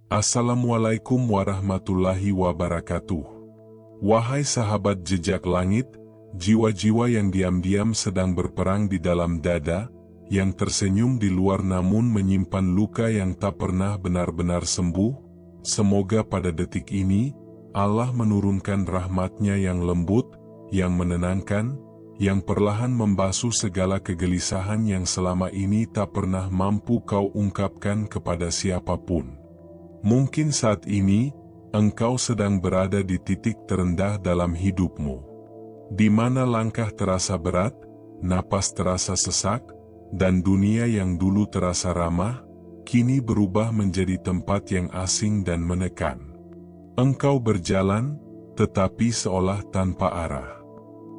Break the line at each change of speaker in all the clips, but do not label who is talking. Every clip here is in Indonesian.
Assalamualaikum warahmatullahi wabarakatuh. Wahai sahabat jejak langit, jiwa-jiwa yang diam-diam sedang berperang di dalam dada, yang tersenyum di luar namun menyimpan luka yang tak pernah benar-benar sembuh, semoga pada detik ini, Allah menurunkan rahmat-Nya yang lembut, yang menenangkan, yang perlahan membasuh segala kegelisahan yang selama ini tak pernah mampu kau ungkapkan kepada siapapun. Mungkin saat ini, engkau sedang berada di titik terendah dalam hidupmu, di mana langkah terasa berat, napas terasa sesak, dan dunia yang dulu terasa ramah, kini berubah menjadi tempat yang asing dan menekan. Engkau berjalan, tetapi seolah tanpa arah.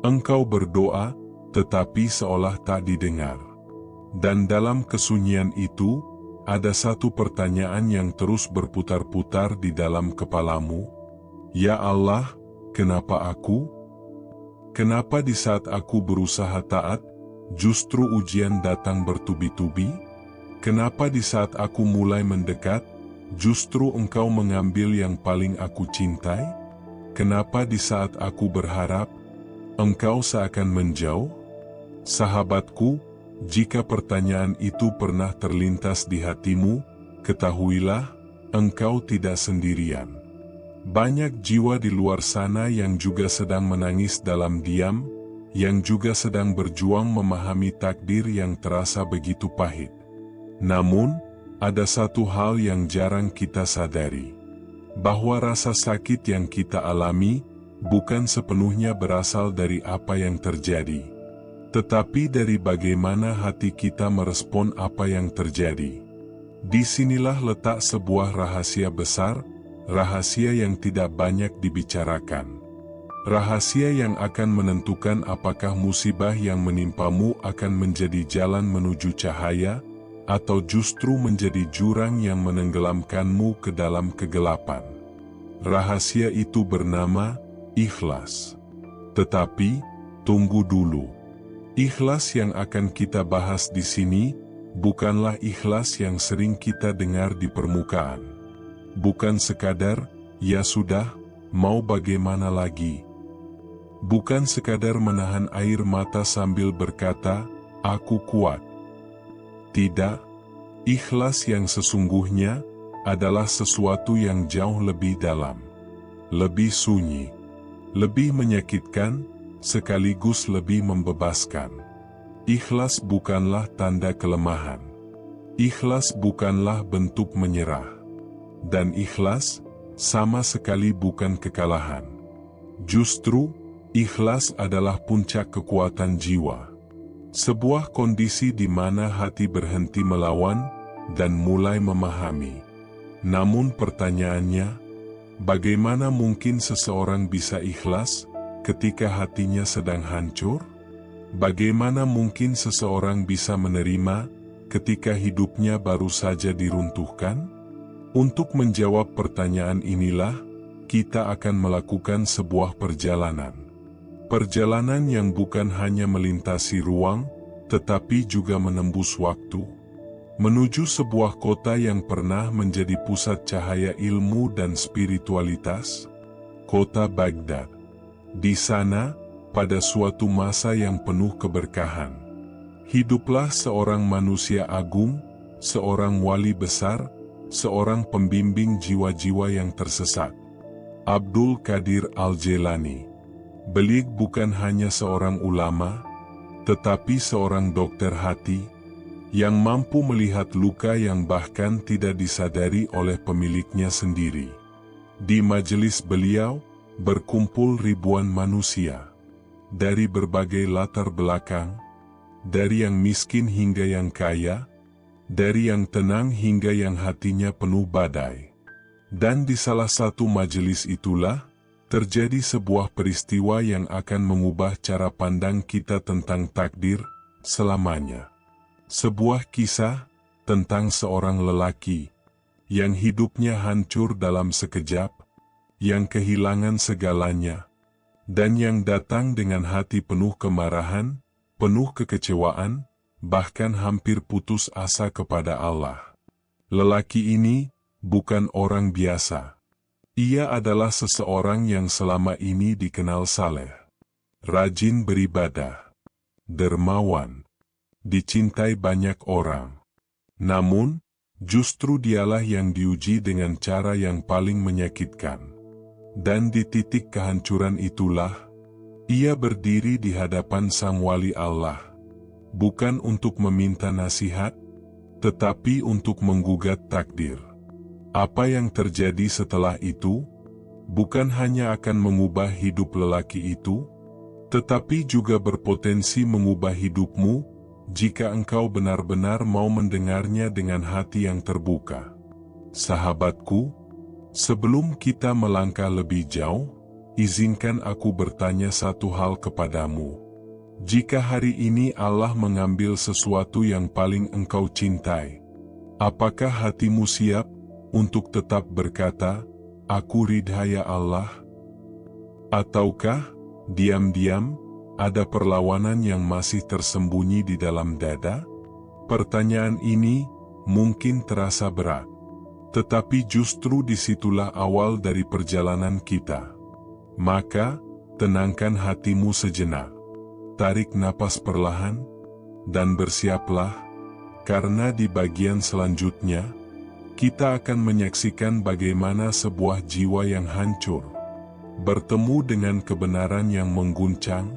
Engkau berdoa, tetapi seolah tak didengar. Dan dalam kesunyian itu, ada satu pertanyaan yang terus berputar-putar di dalam kepalamu. Ya Allah, kenapa aku? Kenapa di saat aku berusaha taat, justru ujian datang bertubi-tubi? Kenapa di saat aku mulai mendekat, justru Engkau mengambil yang paling aku cintai? Kenapa di saat aku berharap, Engkau seakan menjauh? Sahabatku, jika pertanyaan itu pernah terlintas di hatimu, ketahuilah, engkau tidak sendirian. Banyak jiwa di luar sana yang juga sedang menangis dalam diam, yang juga sedang berjuang memahami takdir yang terasa begitu pahit. Namun, ada satu hal yang jarang kita sadari, bahwa rasa sakit yang kita alami bukan sepenuhnya berasal dari apa yang terjadi, tetapi dari bagaimana hati kita merespon apa yang terjadi. Disinilah letak sebuah rahasia besar, rahasia yang tidak banyak dibicarakan. Rahasia yang akan menentukan apakah musibah yang menimpamu akan menjadi jalan menuju cahaya, atau justru menjadi jurang yang menenggelamkanmu ke dalam kegelapan. Rahasia itu bernama ikhlas. Tetapi, tunggu dulu. Ikhlas yang akan kita bahas di sini, bukanlah ikhlas yang sering kita dengar di permukaan. Bukan sekadar, ya sudah, mau bagaimana lagi. Bukan sekadar menahan air mata sambil berkata, aku kuat. Tidak, ikhlas yang sesungguhnya, adalah sesuatu yang jauh lebih dalam, lebih sunyi, lebih menyakitkan, sekaligus lebih membebaskan. Ikhlas bukanlah tanda kelemahan. Ikhlas bukanlah bentuk menyerah. Dan ikhlas, sama sekali bukan kekalahan. Justru, ikhlas adalah puncak kekuatan jiwa. Sebuah kondisi di mana hati berhenti melawan, dan mulai memahami. Namun pertanyaannya, bagaimana mungkin seseorang bisa ikhlas ketika hatinya sedang hancur? Bagaimana mungkin seseorang bisa menerima ketika hidupnya baru saja diruntuhkan? Untuk menjawab pertanyaan inilah, kita akan melakukan sebuah perjalanan. Perjalanan yang bukan hanya melintasi ruang, tetapi juga menembus waktu. Menuju sebuah kota yang pernah menjadi pusat cahaya ilmu dan spiritualitas, kota Baghdad. Di sana, pada suatu masa yang penuh keberkahan, hiduplah seorang manusia agung, seorang wali besar, seorang pembimbing jiwa-jiwa yang tersesat. Abdul Qadir Al-Jailani. Beliau bukan hanya seorang ulama, tetapi seorang dokter hati, yang mampu melihat luka yang bahkan tidak disadari oleh pemiliknya sendiri. Di majelis beliau, berkumpul ribuan manusia, dari berbagai latar belakang, dari yang miskin hingga yang kaya, dari yang tenang hingga yang hatinya penuh badai. Dan di salah satu majelis itulah, terjadi sebuah peristiwa yang akan mengubah cara pandang kita tentang takdir selamanya. Sebuah kisah tentang seorang lelaki, yang hidupnya hancur dalam sekejap, yang kehilangan segalanya, dan yang datang dengan hati penuh kemarahan, penuh kekecewaan, bahkan hampir putus asa kepada Allah. Lelaki ini bukan orang biasa. Ia adalah seseorang yang selama ini dikenal saleh, rajin beribadah, dermawan, dicintai banyak orang. Namun, justru dialah yang diuji dengan cara yang paling menyakitkan. Dan di titik kehancuran itulah, ia berdiri di hadapan Sang Wali Allah, bukan untuk meminta nasihat, tetapi untuk menggugat takdir. Apa yang terjadi setelah itu, bukan hanya akan mengubah hidup lelaki itu, tetapi juga berpotensi mengubah hidupmu, jika engkau benar-benar mau mendengarnya dengan hati yang terbuka. Sahabatku, sebelum kita melangkah lebih jauh, izinkan aku bertanya satu hal kepadamu. Jika hari ini Allah mengambil sesuatu yang paling engkau cintai, apakah hatimu siap untuk tetap berkata, "Aku ridha ya Allah"? Ataukah, diam-diam, ada perlawanan yang masih tersembunyi di dalam dada? Pertanyaan ini mungkin terasa berat, tetapi justru disitulah awal dari perjalanan kita. Maka, tenangkan hatimu sejenak, tarik napas perlahan, dan bersiaplah, karena di bagian selanjutnya, kita akan menyaksikan bagaimana sebuah jiwa yang hancur bertemu dengan kebenaran yang mengguncang,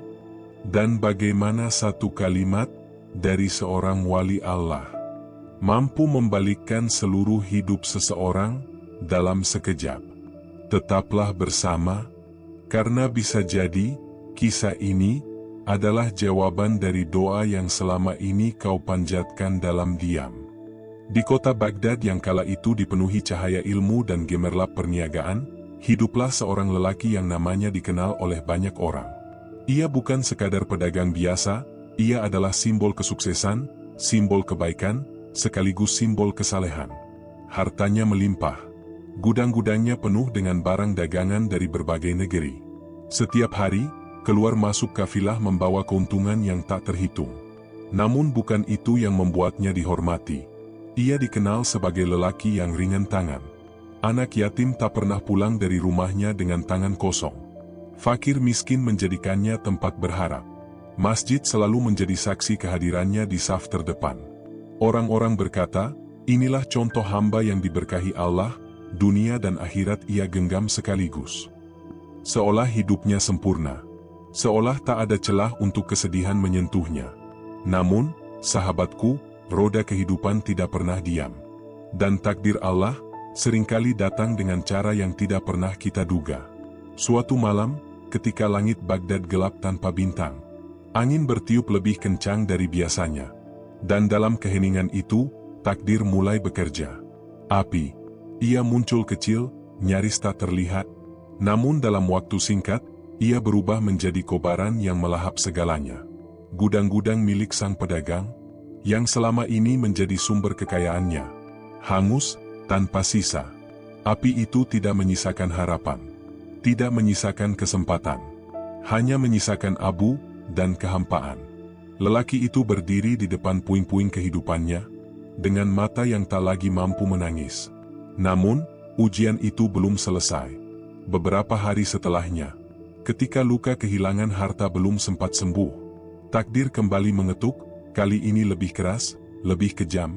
dan bagaimana satu kalimat dari seorang wali Allah mampu membalikkan seluruh hidup seseorang dalam sekejap. Tetaplah bersama, karena bisa jadi kisah ini adalah jawaban dari doa yang selama ini kau panjatkan dalam diam. Di kota Baghdad yang kala itu dipenuhi cahaya ilmu dan gemerlap perniagaan, hiduplah seorang lelaki yang namanya dikenal oleh banyak orang. Ia bukan sekadar pedagang biasa, ia adalah simbol kesuksesan, simbol kebaikan, sekaligus simbol kesalehan. Hartanya melimpah. Gudang-gudangnya penuh dengan barang dagangan dari berbagai negeri. Setiap hari, keluar masuk kafilah membawa keuntungan yang tak terhitung. Namun bukan itu yang membuatnya dihormati. Ia dikenal sebagai lelaki yang ringan tangan. Anak yatim tak pernah pulang dari rumahnya dengan tangan kosong. Fakir miskin menjadikannya tempat berharap. Masjid selalu menjadi saksi kehadirannya di saf terdepan. Orang-orang berkata, inilah contoh hamba yang diberkahi Allah, dunia dan akhirat ia genggam sekaligus. Seolah hidupnya sempurna. Seolah tak ada celah untuk kesedihan menyentuhnya. Namun, sahabatku, roda kehidupan tidak pernah diam. Dan takdir Allah seringkali datang dengan cara yang tidak pernah kita duga. Suatu malam, ketika langit Baghdad gelap tanpa bintang, angin bertiup lebih kencang dari biasanya. Dan dalam keheningan itu, takdir mulai bekerja. Api, ia muncul kecil, nyaris tak terlihat. Namun dalam waktu singkat, ia berubah menjadi kobaran yang melahap segalanya. Gudang-gudang milik sang pedagang, yang selama ini menjadi sumber kekayaannya, hangus tanpa sisa. Api itu tidak menyisakan harapan, tidak menyisakan kesempatan, hanya menyisakan abu dan kehampaan. Lelaki itu berdiri di depan puing-puing kehidupannya, dengan mata yang tak lagi mampu menangis. Namun, ujian itu belum selesai. Beberapa hari setelahnya, ketika luka kehilangan harta belum sempat sembuh, takdir kembali mengetuk. Kali ini lebih keras, lebih kejam.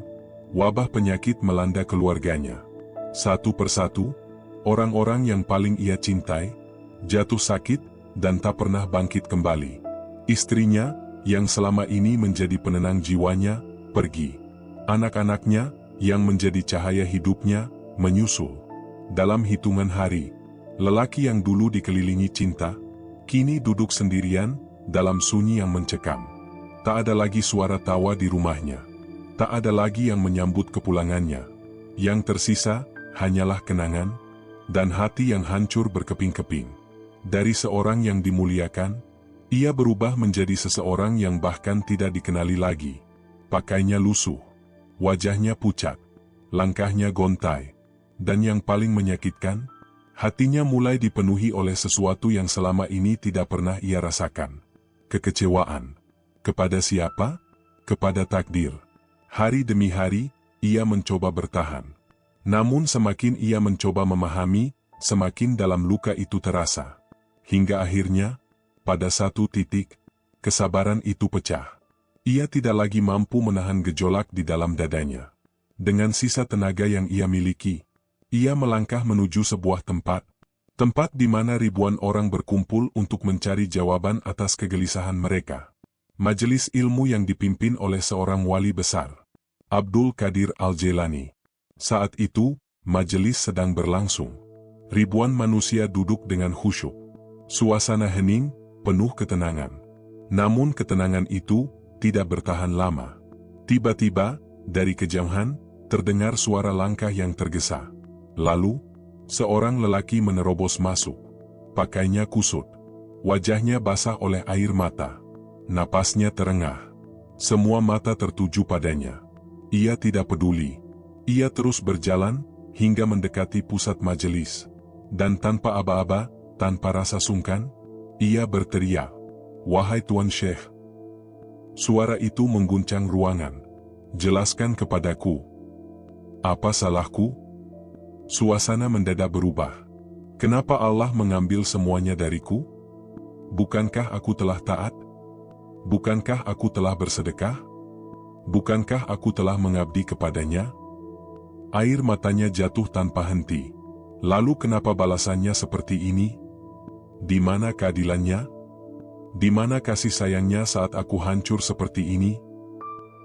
Wabah penyakit melanda keluarganya. Satu persatu, orang-orang yang paling ia cintai, jatuh sakit, dan tak pernah bangkit kembali. Istrinya, yang selama ini menjadi penenang jiwanya, pergi. Anak-anaknya, yang menjadi cahaya hidupnya, menyusul. Dalam hitungan hari, lelaki yang dulu dikelilingi cinta, kini duduk sendirian, dalam sunyi yang mencekam. Tak ada lagi suara tawa di rumahnya. Tak ada lagi yang menyambut kepulangannya. Yang tersisa, hanyalah kenangan, dan hati yang hancur berkeping-keping. Dari seorang yang dimuliakan, ia berubah menjadi seseorang yang bahkan tidak dikenali lagi. Pakainya lusuh, wajahnya pucat, langkahnya gontai, dan yang paling menyakitkan, hatinya mulai dipenuhi oleh sesuatu yang selama ini tidak pernah ia rasakan. Kekecewaan. Kepada siapa? Kepada takdir. Hari demi hari, ia mencoba bertahan. Namun semakin ia mencoba memahami, semakin dalam luka itu terasa. Hingga akhirnya, pada satu titik, kesabaran itu pecah. Ia tidak lagi mampu menahan gejolak di dalam dadanya. Dengan sisa tenaga yang ia miliki, ia melangkah menuju sebuah tempat di mana ribuan orang berkumpul untuk mencari jawaban atas kegelisahan mereka. Majelis ilmu yang dipimpin oleh seorang wali besar, Abdul Qadir Al-Jailani. Saat itu, majelis sedang berlangsung. Ribuan manusia duduk dengan khusyuk. Suasana hening, penuh ketenangan. Namun ketenangan itu tidak bertahan lama. Tiba-tiba, dari kejauhan, terdengar suara langkah yang tergesa. Lalu, seorang lelaki menerobos masuk. Pakainya kusut. Wajahnya basah oleh air mata. Napasnya terengah. Semua mata tertuju padanya. Ia tidak peduli. Ia terus berjalan, hingga mendekati pusat majelis. Dan tanpa aba-aba, tanpa rasa sungkan, ia berteriak, "Wahai Tuan Syekh!" Suara itu mengguncang ruangan. "Jelaskan kepadaku. Apa salahku?" Suasana mendadak berubah. "Kenapa Allah mengambil semuanya dariku? Bukankah aku telah taat? Bukankah aku telah bersedekah? Bukankah aku telah mengabdi kepadanya?" Air matanya jatuh tanpa henti. Lalu kenapa balasannya seperti ini? Di mana keadilannya? Di mana kasih sayangnya saat aku hancur seperti ini?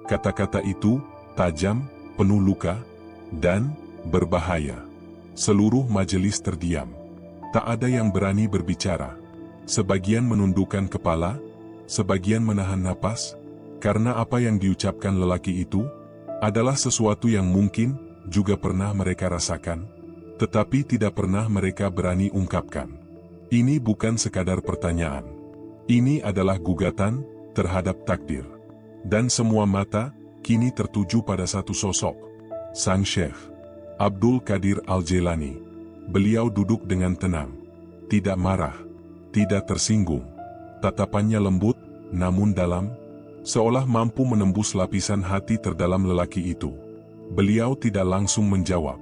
Kata-kata itu tajam, penuh luka, dan berbahaya. Seluruh majelis terdiam. Tak ada yang berani berbicara. Sebagian menundukkan kepala, sebagian menahan napas, karena apa yang diucapkan lelaki itu adalah sesuatu yang mungkin juga pernah mereka rasakan, tetapi tidak pernah mereka berani ungkapkan. Ini bukan sekadar pertanyaan. Ini adalah gugatan terhadap takdir. Dan semua mata kini tertuju pada satu sosok, sang Syekh Abdul Qadir Al-Jailani. Beliau duduk dengan tenang, tidak marah, tidak tersinggung. Tatapannya lembut, namun dalam, seolah mampu menembus lapisan hati terdalam lelaki itu. Beliau tidak langsung menjawab.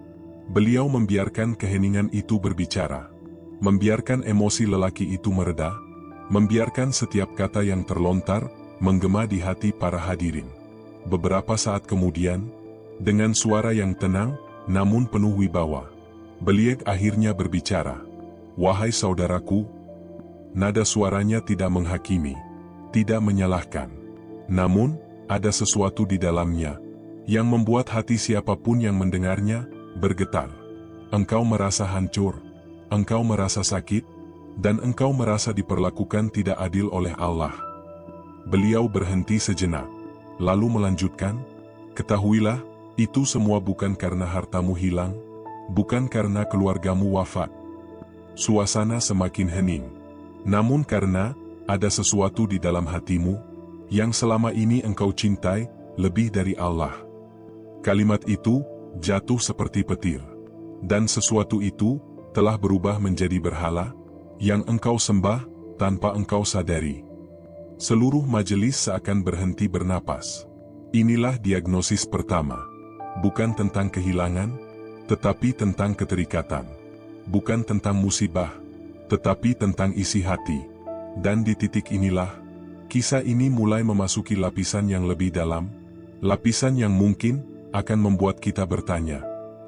Beliau membiarkan keheningan itu berbicara. Membiarkan emosi lelaki itu mereda. Membiarkan setiap kata yang terlontar menggema di hati para hadirin. Beberapa saat kemudian, dengan suara yang tenang namun penuh wibawa, beliau akhirnya berbicara. "Wahai saudaraku," nada suaranya tidak menghakimi, tidak menyalahkan. Namun, ada sesuatu di dalamnya yang membuat hati siapapun yang mendengarnya bergetar. "Engkau merasa hancur, engkau merasa sakit, dan engkau merasa diperlakukan tidak adil oleh Allah." Beliau berhenti sejenak, lalu melanjutkan, "Ketahuilah, itu semua bukan karena hartamu hilang, bukan karena keluargamu wafat." Suasana semakin hening. "Namun karena ada sesuatu di dalam hatimu yang selama ini engkau cintai lebih dari Allah." Kalimat itu jatuh seperti petir. Dan sesuatu itu telah berubah menjadi berhala yang engkau sembah tanpa engkau sadari. Seluruh majelis seakan berhenti bernapas. Inilah diagnosis pertama. Bukan tentang kehilangan, tetapi tentang keterikatan. Bukan tentang musibah, tetapi tentang isi hati. Dan di titik inilah, kisah ini mulai memasuki lapisan yang lebih dalam, lapisan yang mungkin akan membuat kita bertanya,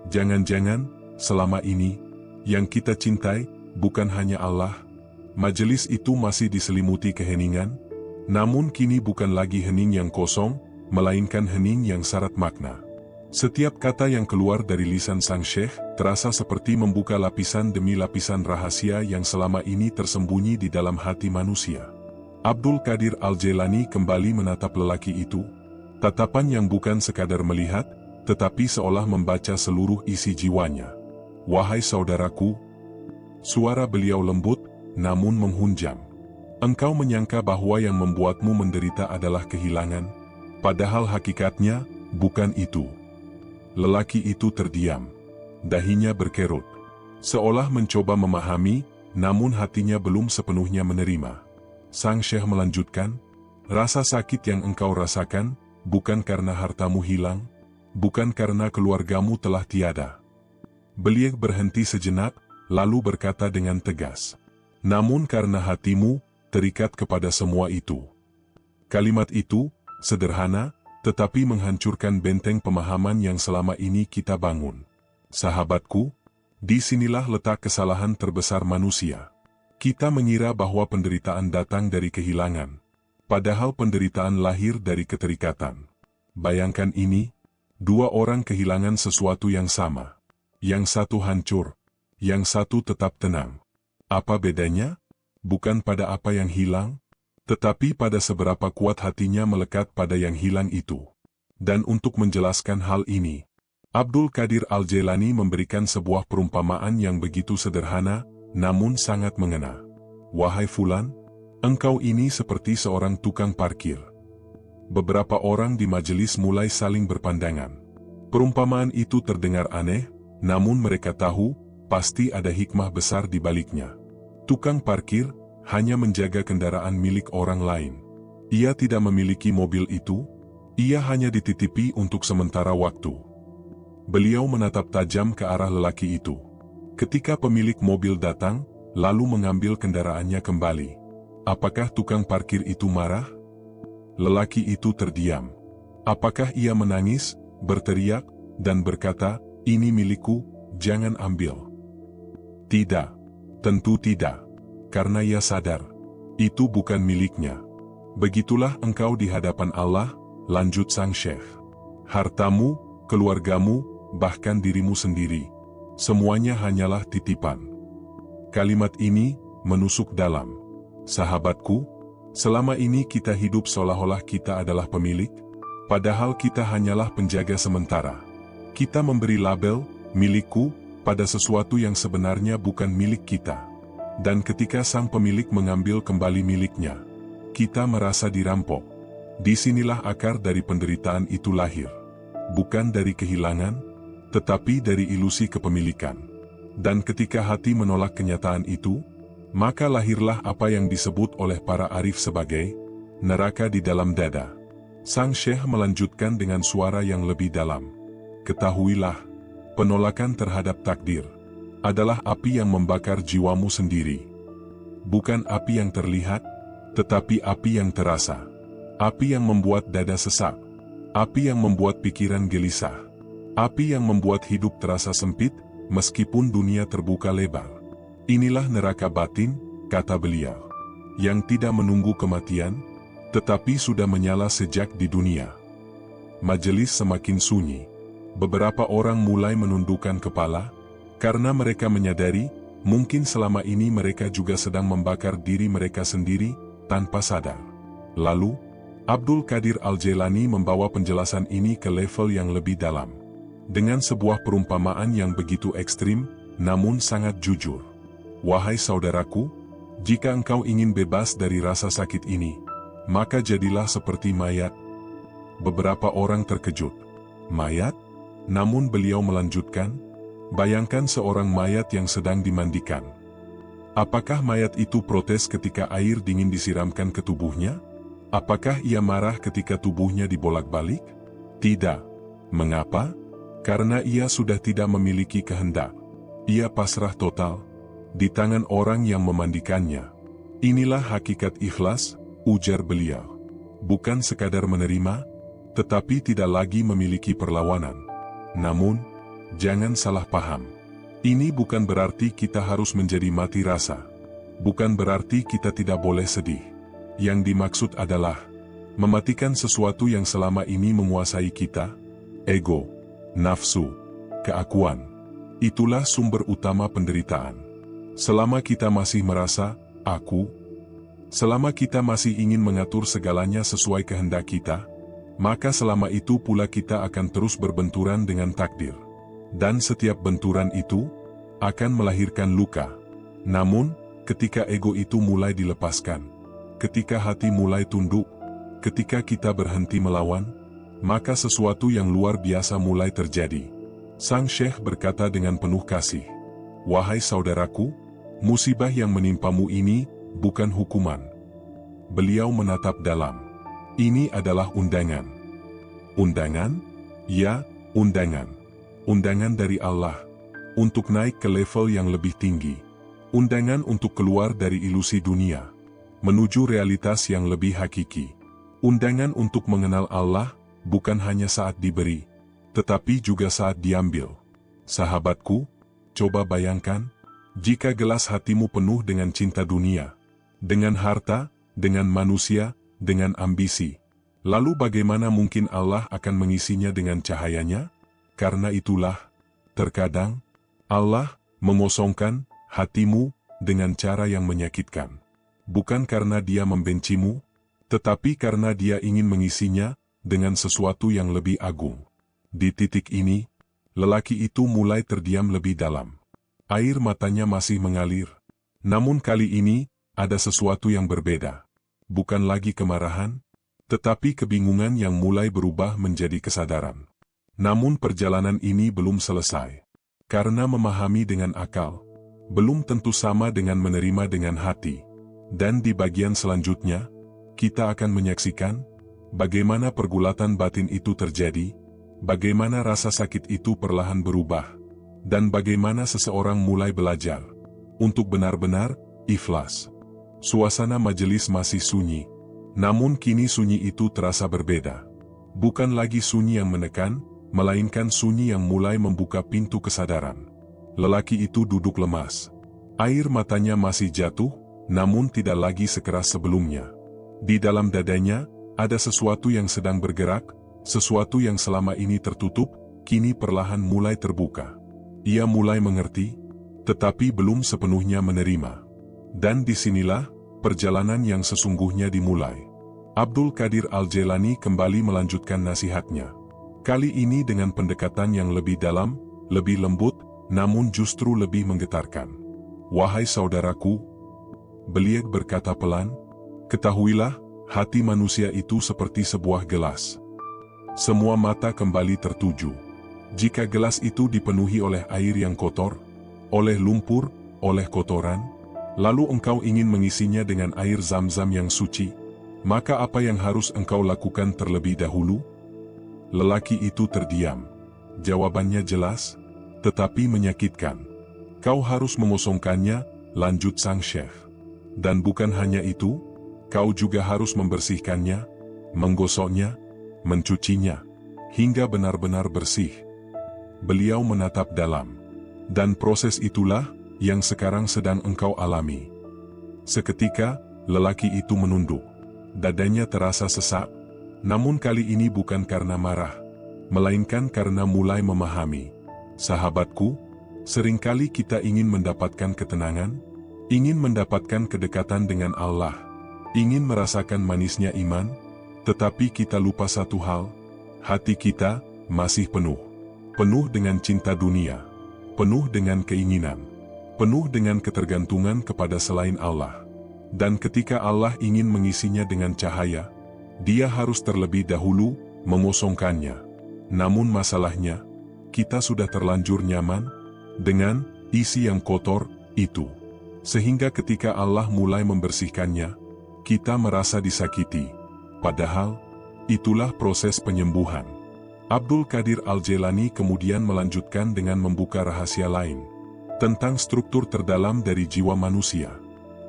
jangan-jangan selama ini yang kita cintai bukan hanya Allah. Majelis itu masih diselimuti keheningan, namun kini bukan lagi hening yang kosong, melainkan hening yang syarat makna. Setiap kata yang keluar dari lisan sang Syekh terasa seperti membuka lapisan demi lapisan rahasia yang selama ini tersembunyi di dalam hati manusia. Abdul Qadir Al-Jailani kembali menatap lelaki itu. Tatapan yang bukan sekadar melihat, tetapi seolah membaca seluruh isi jiwanya. "Wahai saudaraku," suara beliau lembut, namun menghunjam. "Engkau menyangka bahwa yang membuatmu menderita adalah kehilangan, padahal hakikatnya bukan itu." Lelaki itu terdiam. Dahinya berkerut. Seolah mencoba memahami, namun hatinya belum sepenuhnya menerima. Sang Syekh melanjutkan, "Rasa sakit yang engkau rasakan bukan karena hartamu hilang, bukan karena keluargamu telah tiada, Beliau berhenti sejenak, lalu berkata dengan tegas, "Namun karena hatimu terikat kepada semua itu." Kalimat itu sederhana, tetapi menghancurkan benteng pemahaman yang selama ini kita bangun. Sahabatku, disinilah letak kesalahan terbesar manusia. Kita mengira bahwa penderitaan datang dari kehilangan, padahal penderitaan lahir dari keterikatan. Bayangkan ini, dua orang kehilangan sesuatu yang sama. Yang satu hancur, yang satu tetap tenang. Apa bedanya? Bukan pada apa yang hilang, tetapi pada seberapa kuat hatinya melekat pada yang hilang itu. Dan untuk menjelaskan hal ini, Abdul Qadir Al-Jailani memberikan sebuah perumpamaan yang begitu sederhana, namun sangat mengena. "Wahai Fulan, engkau ini seperti seorang tukang parkir." Beberapa orang di majelis mulai saling berpandangan. Perumpamaan itu terdengar aneh, namun mereka tahu, pasti ada hikmah besar di baliknya. Tukang parkir hanya menjaga kendaraan milik orang lain. Ia tidak memiliki mobil itu, ia hanya dititipi untuk sementara waktu. Beliau menatap tajam ke arah lelaki itu. Ketika pemilik mobil datang, lalu mengambil kendaraannya kembali. Apakah tukang parkir itu marah? Lelaki itu terdiam. Apakah ia menangis, berteriak, dan berkata, "Ini milikku, jangan ambil"? Tidak, tentu tidak. Karena ia sadar, itu bukan miliknya. Begitulah engkau di hadapan Allah, lanjut sang syekh. Hartamu, keluargamu, bahkan dirimu sendiri, semuanya hanyalah titipan. Kalimat ini menusuk dalam. Sahabatku, selama ini kita hidup seolah-olah kita adalah pemilik, padahal kita hanyalah penjaga sementara. Kita memberi label, milikku, pada sesuatu yang sebenarnya bukan milik kita. Dan ketika sang pemilik mengambil kembali miliknya, kita merasa dirampok. Disinilah akar dari penderitaan itu lahir. Bukan dari kehilangan, tetapi dari ilusi kepemilikan. Dan ketika hati menolak kenyataan itu, maka lahirlah apa yang disebut oleh para arif sebagai neraka di dalam dada. Sang syekh melanjutkan dengan suara yang lebih dalam. Ketahuilah, penolakan terhadap takdir adalah api yang membakar jiwamu sendiri. Bukan api yang terlihat, tetapi api yang terasa. Api yang membuat dada sesak. Api yang membuat pikiran gelisah. Api yang membuat hidup terasa sempit, meskipun dunia terbuka lebar. Inilah neraka batin, kata beliau, yang tidak menunggu kematian, tetapi sudah menyala sejak di dunia. Majelis semakin sunyi. Beberapa orang mulai menundukkan kepala, karena mereka menyadari, mungkin selama ini mereka juga sedang membakar diri mereka sendiri, tanpa sadar. Lalu, Abdul Qadir Al-Jailani membawa penjelasan ini ke level yang lebih dalam. Dengan sebuah perumpamaan yang begitu ekstrim, namun sangat jujur. "Wahai saudaraku, jika engkau ingin bebas dari rasa sakit ini, maka jadilah seperti mayat." Beberapa orang terkejut. Mayat? Namun beliau melanjutkan, bayangkan seorang mayat yang sedang dimandikan. Apakah mayat itu protes ketika air dingin disiramkan ke tubuhnya? Apakah ia marah ketika tubuhnya dibolak-balik? Tidak. Mengapa? Karena ia sudah tidak memiliki kehendak. Ia pasrah total di tangan orang yang memandikannya. Inilah hakikat ikhlas, ujar beliau. Bukan sekadar menerima, tetapi tidak lagi memiliki perlawanan. Namun, jangan salah paham. Ini bukan berarti kita harus menjadi mati rasa. Bukan berarti kita tidak boleh sedih. Yang dimaksud adalah mematikan sesuatu yang selama ini menguasai kita, ego, nafsu, keakuan. Itulah sumber utama penderitaan. Selama kita masih merasa, aku, selama kita masih ingin mengatur segalanya sesuai kehendak kita, maka selama itu pula kita akan terus berbenturan dengan takdir. Dan setiap benturan itu akan melahirkan luka. Namun, ketika ego itu mulai dilepaskan, ketika hati mulai tunduk, ketika kita berhenti melawan, maka sesuatu yang luar biasa mulai terjadi. Sang syekh berkata dengan penuh kasih, "Wahai saudaraku, musibah yang menimpamu ini bukan hukuman." Beliau menatap dalam. Ini adalah undangan. Undangan? Ya, undangan. Undangan dari Allah. untuk naik ke level yang lebih tinggi. Undangan untuk keluar dari ilusi dunia, menuju realitas yang lebih hakiki. Undangan untuk mengenal Allah, bukan hanya saat diberi, tetapi juga saat diambil. Sahabatku, coba bayangkan, jika gelas hatimu penuh dengan cinta dunia, dengan harta, dengan manusia, dengan ambisi, lalu bagaimana mungkin Allah akan mengisinya dengan cahayanya? Karena itulah, terkadang, Allah mengosongkan hatimu dengan cara yang menyakitkan. Bukan karena Dia membencimu, tetapi karena Dia ingin mengisinya dengan sesuatu yang lebih agung. Di titik ini, lelaki itu mulai terdiam lebih dalam. Air matanya masih mengalir. Namun kali ini, ada sesuatu yang berbeda. Bukan lagi kemarahan, tetapi kebingungan yang mulai berubah menjadi kesadaran. Namun perjalanan ini belum selesai. Karena memahami dengan akal, belum tentu sama dengan menerima dengan hati. Dan di bagian selanjutnya, kita akan menyaksikan bagaimana pergulatan batin itu terjadi, bagaimana rasa sakit itu perlahan berubah, dan bagaimana seseorang mulai belajar untuk benar-benar ikhlas. Suasana majelis masih sunyi, namun kini sunyi itu terasa berbeda. Bukan lagi sunyi yang menekan, melainkan sunyi yang mulai membuka pintu kesadaran. Lelaki itu duduk lemas. Air matanya masih jatuh, namun tidak lagi sekeras sebelumnya. Di dalam dadanya, ada sesuatu yang sedang bergerak, sesuatu yang selama ini tertutup, kini perlahan mulai terbuka. Ia mulai mengerti, tetapi belum sepenuhnya menerima. Dan disinilah, perjalanan yang sesungguhnya dimulai. Abdul Qadir Al-Jailani kembali melanjutkan nasihatnya. Kali ini dengan pendekatan yang lebih dalam, lebih lembut, namun justru lebih menggetarkan. Wahai saudaraku, beliau berkata pelan, ketahuilah, hati manusia itu seperti sebuah gelas. Semua mata kembali tertuju. Jika gelas itu dipenuhi oleh air yang kotor, oleh lumpur, oleh kotoran, lalu engkau ingin mengisinya dengan air zam-zam yang suci, maka apa yang harus engkau lakukan terlebih dahulu? Lelaki itu terdiam. Jawabannya jelas, tetapi menyakitkan. Kau harus mengosongkannya, lanjut sang syekh. Dan bukan hanya itu, kau juga harus membersihkannya, menggosoknya, mencucinya, hingga benar-benar bersih. Beliau menatap dalam. Dan proses itulah yang sekarang sedang engkau alami. Seketika, lelaki itu menunduk. Dadanya terasa sesak. Namun kali ini bukan karena marah, melainkan karena mulai memahami. Sahabatku, seringkali kita ingin mendapatkan ketenangan, ingin mendapatkan kedekatan dengan Allah, ingin merasakan manisnya iman, tetapi kita lupa satu hal, hati kita masih penuh. Penuh dengan cinta dunia, penuh dengan keinginan, penuh dengan ketergantungan kepada selain Allah. Dan ketika Allah ingin mengisinya dengan cahaya, Dia harus terlebih dahulu mengosongkannya. Namun masalahnya, kita sudah terlanjur nyaman dengan isi yang kotor itu. Sehingga ketika Allah mulai membersihkannya, kita merasa disakiti. Padahal, itulah proses penyembuhan. Abdul Qadir Al-Jailani kemudian melanjutkan dengan membuka rahasia lain tentang struktur terdalam dari jiwa manusia.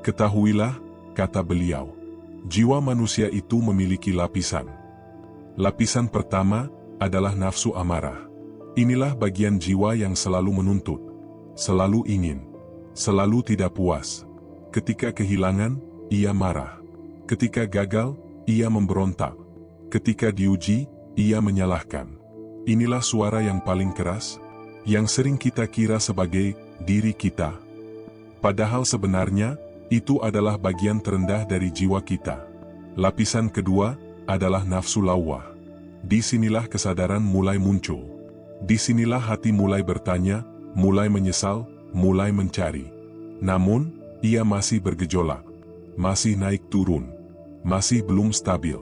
Ketahuilah, kata beliau, jiwa manusia itu memiliki lapisan. Lapisan pertama adalah nafsu amarah. Inilah bagian jiwa yang selalu menuntut, selalu ingin, selalu tidak puas. Ketika kehilangan, ia marah. Ketika gagal, ia memberontak. Ketika diuji, ia menyalahkan. Inilah suara yang paling keras, yang sering kita kira sebagai diri kita. Padahal sebenarnya, itu adalah bagian terendah dari jiwa kita. Lapisan kedua adalah nafsu lawwah. Disinilah kesadaran mulai muncul. Disinilah hati mulai bertanya, mulai menyesal, mulai mencari. Namun, ia masih bergejolak, masih naik turun, masih belum stabil.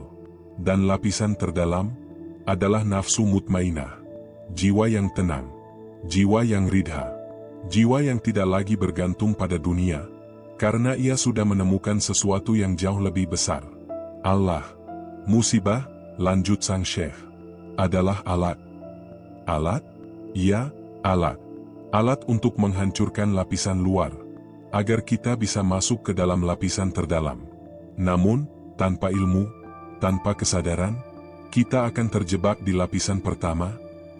Dan lapisan terdalam adalah nafsu mutmainah. Jiwa yang tenang, jiwa yang ridha, jiwa yang tidak lagi bergantung pada dunia, karena ia sudah menemukan sesuatu yang jauh lebih besar. Allah, musibah, lanjut sang syekh, adalah alat. Alat? Ya, alat. Alat untuk menghancurkan lapisan luar, agar kita bisa masuk ke dalam lapisan terdalam. Namun, tanpa ilmu, tanpa kesadaran, kita akan terjebak di lapisan pertama,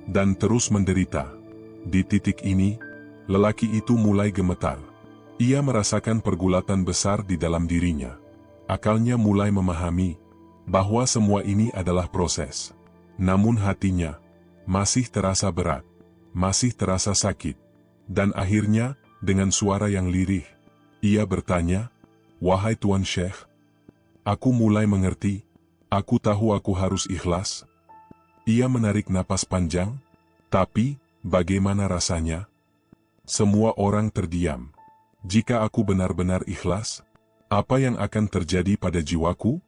dan terus menderita. Di titik ini, lelaki itu mulai gemetar. Ia merasakan pergulatan besar di dalam dirinya. Akalnya mulai memahami bahwa semua ini adalah proses. Namun hatinya masih terasa berat, masih terasa sakit. Dan akhirnya, dengan suara yang lirih, ia bertanya, "Wahai Tuan Syekh, aku mulai mengerti, aku tahu aku harus ikhlas." Ia menarik napas panjang, tapi, bagaimana rasanya? Semua orang terdiam. Jika aku benar-benar ikhlas, apa yang akan terjadi pada jiwaku?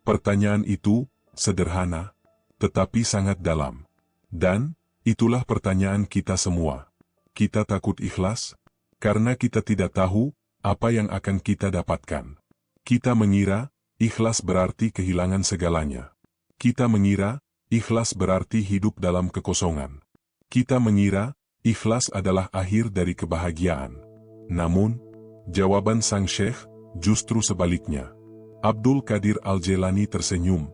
Pertanyaan itu sederhana, tetapi sangat dalam. Dan, itulah pertanyaan kita semua. Kita takut ikhlas, karena kita tidak tahu apa yang akan kita dapatkan. Kita mengira, ikhlas berarti kehilangan segalanya. Kita mengira, ikhlas berarti hidup dalam kekosongan. Kita mengira, ikhlas adalah akhir dari kebahagiaan. Namun, jawaban sang syekh justru sebaliknya. Abdul Qadir Al-Jailani tersenyum.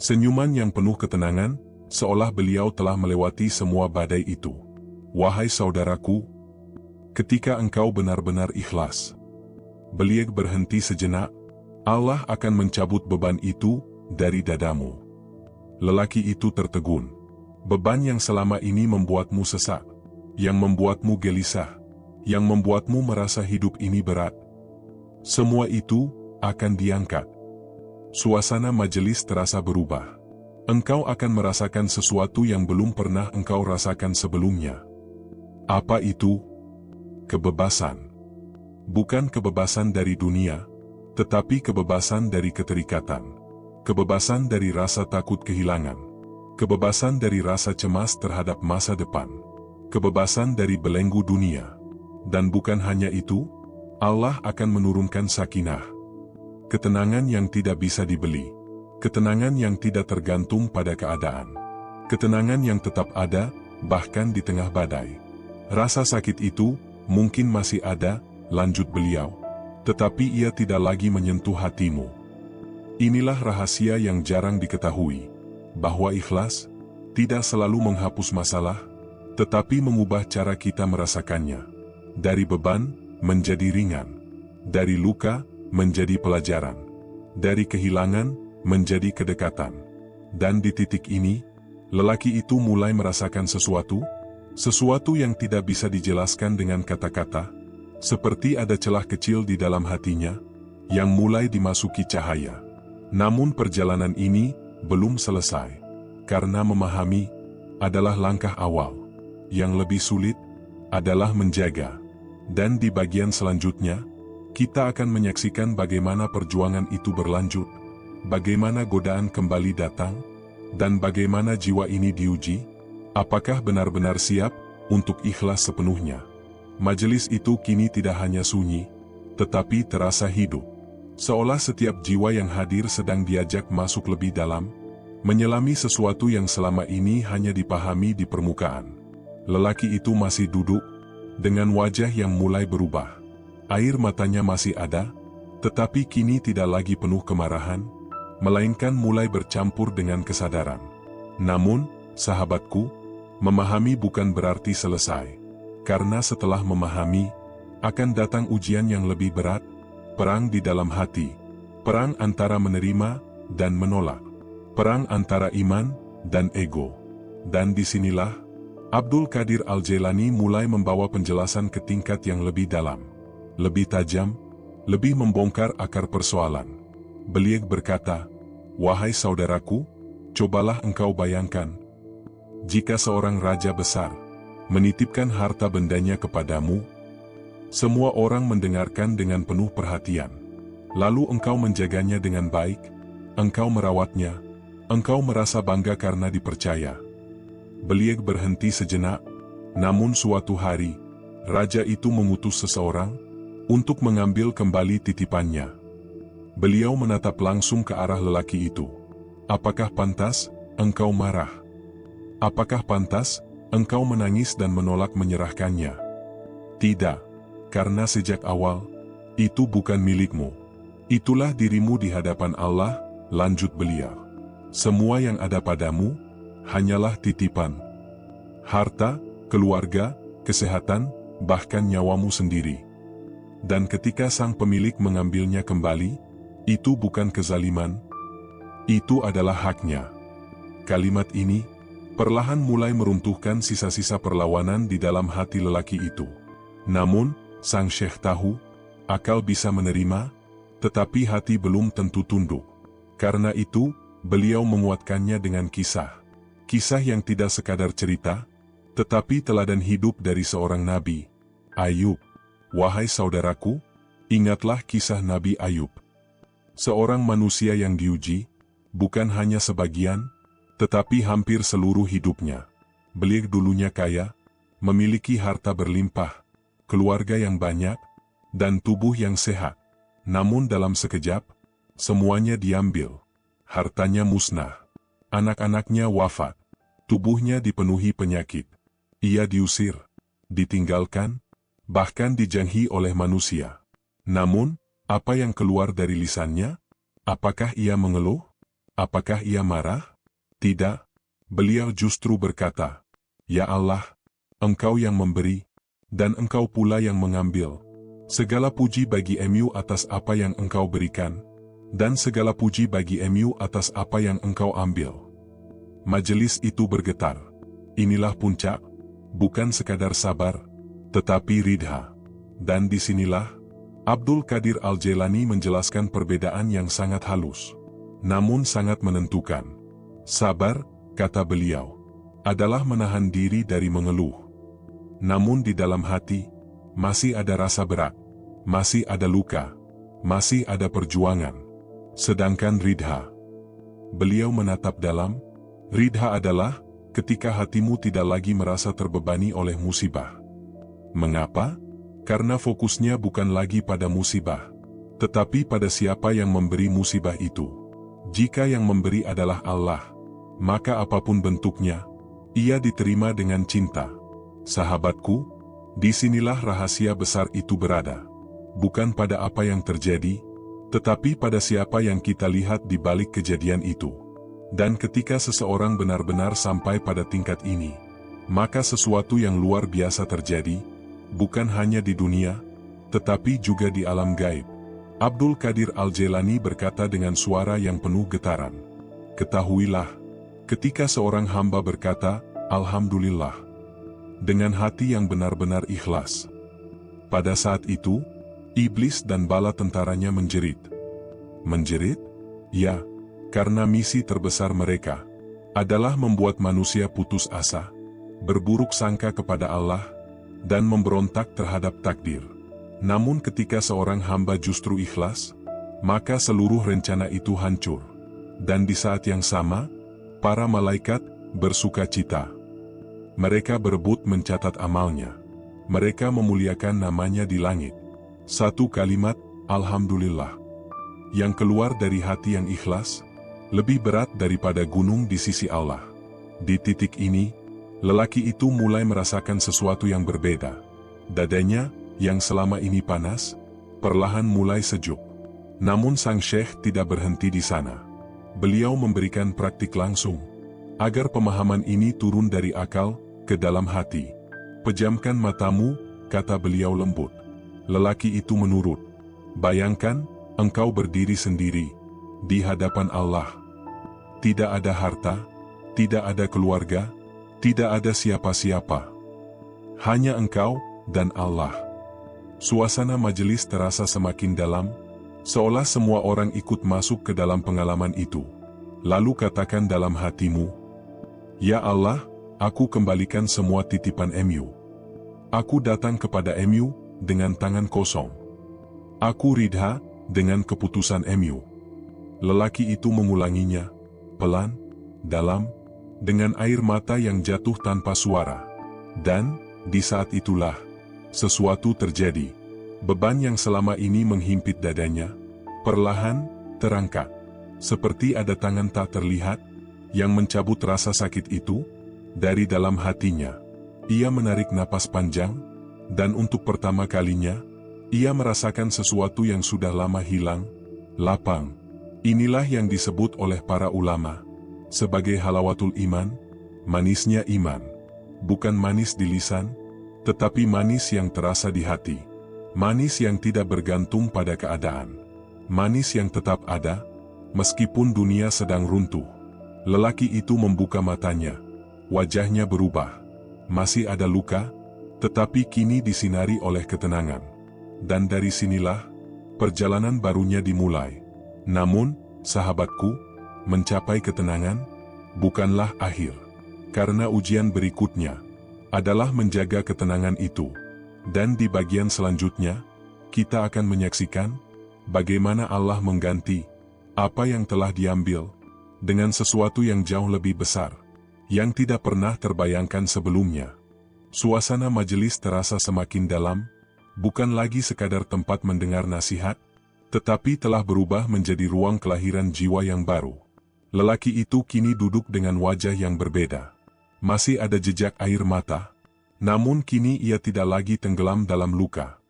Senyuman yang penuh ketenangan, seolah beliau telah melewati semua badai itu. "Wahai saudaraku, ketika engkau benar-benar ikhlas," beliau berhenti sejenak, "Allah akan mencabut beban itu dari dadamu." Lelaki itu tertegun. Beban yang selama ini membuatmu sesak, yang membuatmu gelisah, yang membuatmu merasa hidup ini berat, semua itu akan diangkat. Suasana majelis terasa berubah. Engkau akan merasakan sesuatu yang belum pernah engkau rasakan sebelumnya. Apa itu? Kebebasan. Bukan kebebasan dari dunia, tetapi kebebasan dari keterikatan. Kebebasan dari rasa takut kehilangan. Kebebasan dari rasa cemas terhadap masa depan. Kebebasan dari belenggu dunia. Dan bukan hanya itu, Allah akan menurunkan sakinah. Ketenangan yang tidak bisa dibeli. Ketenangan yang tidak tergantung pada keadaan. Ketenangan yang tetap ada, bahkan di tengah badai. Rasa sakit itu mungkin masih ada, lanjut beliau, tetapi ia tidak lagi menyentuh hatimu. Inilah rahasia yang jarang diketahui, bahwa ikhlas tidak selalu menghapus masalah, tetapi mengubah cara kita merasakannya. Dari beban menjadi ringan, dari luka menjadi pelajaran, dari kehilangan menjadi kedekatan. Dan di titik ini, lelaki itu mulai merasakan sesuatu yang tidak bisa dijelaskan dengan kata-kata, seperti ada celah kecil di dalam hatinya, yang mulai dimasuki cahaya. Namun perjalanan ini belum selesai, karena memahami adalah langkah awal. Yang lebih sulit adalah menjaga. Dan di bagian selanjutnya, kita akan menyaksikan bagaimana perjuangan itu berlanjut, bagaimana godaan kembali datang, dan bagaimana jiwa ini diuji. Apakah benar-benar siap untuk ikhlas sepenuhnya? Majelis itu kini tidak hanya sunyi, tetapi terasa hidup. Seolah setiap jiwa yang hadir sedang diajak masuk lebih dalam, menyelami sesuatu yang selama ini hanya dipahami di permukaan. Lelaki itu masih duduk, dengan wajah yang mulai berubah. Air matanya masih ada, tetapi kini tidak lagi penuh kemarahan, melainkan mulai bercampur dengan kesadaran. Namun, sahabatku, memahami bukan berarti selesai. Karena setelah memahami, akan datang ujian yang lebih berat, perang di dalam hati, perang antara menerima dan menolak, perang antara iman dan ego. Dan disinilah, Abdul Qadir Al-Jailani mulai membawa penjelasan ke tingkat yang lebih dalam, lebih tajam, lebih membongkar akar persoalan. Beliau berkata, "Wahai saudaraku, cobalah engkau bayangkan, jika seorang raja besar menitipkan harta bendanya kepadamu, semua orang mendengarkan dengan penuh perhatian. Lalu engkau menjaganya dengan baik, engkau merawatnya, engkau merasa bangga karena dipercaya." Beliau berhenti sejenak, namun suatu hari, raja itu mengutus seseorang untuk mengambil kembali titipannya. Beliau menatap langsung ke arah lelaki itu. "Apakah pantas engkau marah? Apakah pantas engkau menangis dan menolak menyerahkannya. Tidak, karena sejak awal, itu bukan milikmu. Itulah dirimu di hadapan Allah, lanjut beliau. Semua yang ada padamu, hanyalah titipan. Harta, keluarga, kesehatan, bahkan nyawamu sendiri. Dan ketika sang pemilik mengambilnya kembali, itu bukan kezaliman, itu adalah haknya. Kalimat ini, perlahan mulai meruntuhkan sisa-sisa perlawanan di dalam hati lelaki itu. Namun, sang syekh tahu, akal bisa menerima, tetapi hati belum tentu tunduk. Karena itu, beliau menguatkannya dengan kisah. Kisah yang tidak sekadar cerita, tetapi teladan hidup dari seorang nabi, Ayub. Wahai saudaraku, ingatlah kisah Nabi Ayub. Seorang manusia yang diuji, bukan hanya sebagian, tetapi hampir seluruh hidupnya. Beliau dulunya kaya, memiliki harta berlimpah, keluarga yang banyak, dan tubuh yang sehat. Namun dalam sekejap, semuanya diambil. Hartanya musnah. Anak-anaknya wafat. Tubuhnya dipenuhi penyakit. Ia diusir, ditinggalkan, bahkan dijanghi oleh manusia. Namun, apa yang keluar dari lisannya? Apakah ia mengeluh? Apakah ia marah? Tidak. Beliau justru berkata, "Ya Allah, Engkau yang memberi, dan Engkau pula yang mengambil. Segala puji bagi Mu atas apa yang Engkau berikan, dan segala puji bagi Mu atas apa yang Engkau ambil." Majelis itu bergetar. Inilah puncak, bukan sekadar sabar, tetapi ridha. Dan disinilah, Abdul Qadir Al-Jailani menjelaskan perbedaan yang sangat halus, namun sangat menentukan. Sabar, kata beliau, adalah menahan diri dari mengeluh. Namun di dalam hati, masih ada rasa berat, masih ada luka, masih ada perjuangan. Sedangkan ridha, beliau menatap dalam, ridha adalah ketika hatimu tidak lagi merasa terbebani oleh musibah. Mengapa? Karena fokusnya bukan lagi pada musibah, tetapi pada siapa yang memberi musibah itu. Jika yang memberi adalah Allah, maka apapun bentuknya, ia diterima dengan cinta. Sahabatku, disinilah rahasia besar itu berada. Bukan pada apa yang terjadi, tetapi pada siapa yang kita lihat di balik kejadian itu. Dan ketika seseorang benar-benar sampai pada tingkat ini, maka sesuatu yang luar biasa terjadi, bukan hanya di dunia, tetapi juga di alam gaib. Abdul Qadir Al-Jailani berkata dengan suara yang penuh getaran, "Ketahuilah, ketika seorang hamba berkata, Alhamdulillah, dengan hati yang benar-benar ikhlas, pada saat itu, iblis dan bala tentaranya menjerit." Menjerit? Ya, karena misi terbesar mereka adalah membuat manusia putus asa, berburuk sangka kepada Allah, dan memberontak terhadap takdir. Namun ketika seorang hamba justru ikhlas, maka seluruh rencana itu hancur. Dan di saat yang sama, para malaikat bersuka cita. Mereka berebut mencatat amalnya. Mereka memuliakan namanya di langit. Satu kalimat, Alhamdulillah, yang keluar dari hati yang ikhlas, lebih berat daripada gunung di sisi Allah. Di titik ini, lelaki itu mulai merasakan sesuatu yang berbeda. Dadanya, yang selama ini panas, perlahan mulai sejuk. Namun sang syekh tidak berhenti di sana. Beliau memberikan praktik langsung, agar pemahaman ini turun dari akal ke dalam hati. "Pejamkan matamu," kata beliau lembut. Lelaki itu menurut. "Bayangkan, engkau berdiri sendiri, di hadapan Allah. Tidak ada harta, tidak ada keluarga, tidak ada siapa-siapa. Hanya engkau dan Allah." Suasana majelis terasa semakin dalam, seolah semua orang ikut masuk ke dalam pengalaman itu. Lalu katakan dalam hatimu, "Ya Allah, aku kembalikan semua titipan Mu. Aku datang kepada Mu dengan tangan kosong. Aku ridha dengan keputusan Mu." Lelaki itu mengulanginya, pelan, dalam, dengan air mata yang jatuh tanpa suara. Dan, di saat itulah, sesuatu terjadi. Beban yang selama ini menghimpit dadanya, perlahan, terangkat. Seperti ada tangan tak terlihat, yang mencabut rasa sakit itu, dari dalam hatinya. Ia menarik napas panjang, dan untuk pertama kalinya, ia merasakan sesuatu yang sudah lama hilang, lapang. Inilah yang disebut oleh para ulama sebagai halawatul iman, manisnya iman. Bukan manis di lisan, tetapi manis yang terasa di hati. Manis yang tidak bergantung pada keadaan. Manis yang tetap ada, meskipun dunia sedang runtuh. Lelaki itu membuka matanya. Wajahnya berubah. Masih ada luka, tetapi kini disinari oleh ketenangan. Dan dari sinilah, perjalanan barunya dimulai. Namun, sahabatku, mencapai ketenangan bukanlah akhir. Karena ujian berikutnya adalah menjaga ketenangan itu. Dan di bagian selanjutnya, kita akan menyaksikan bagaimana Allah mengganti apa yang telah diambil dengan sesuatu yang jauh lebih besar, yang tidak pernah terbayangkan sebelumnya. Suasana majelis terasa semakin dalam, bukan lagi sekadar tempat mendengar nasihat, tetapi telah berubah menjadi ruang kelahiran jiwa yang baru. Lelaki itu kini duduk dengan wajah yang berbeda. Masih ada jejak air mata, namun kini ia tidak lagi tenggelam dalam luka.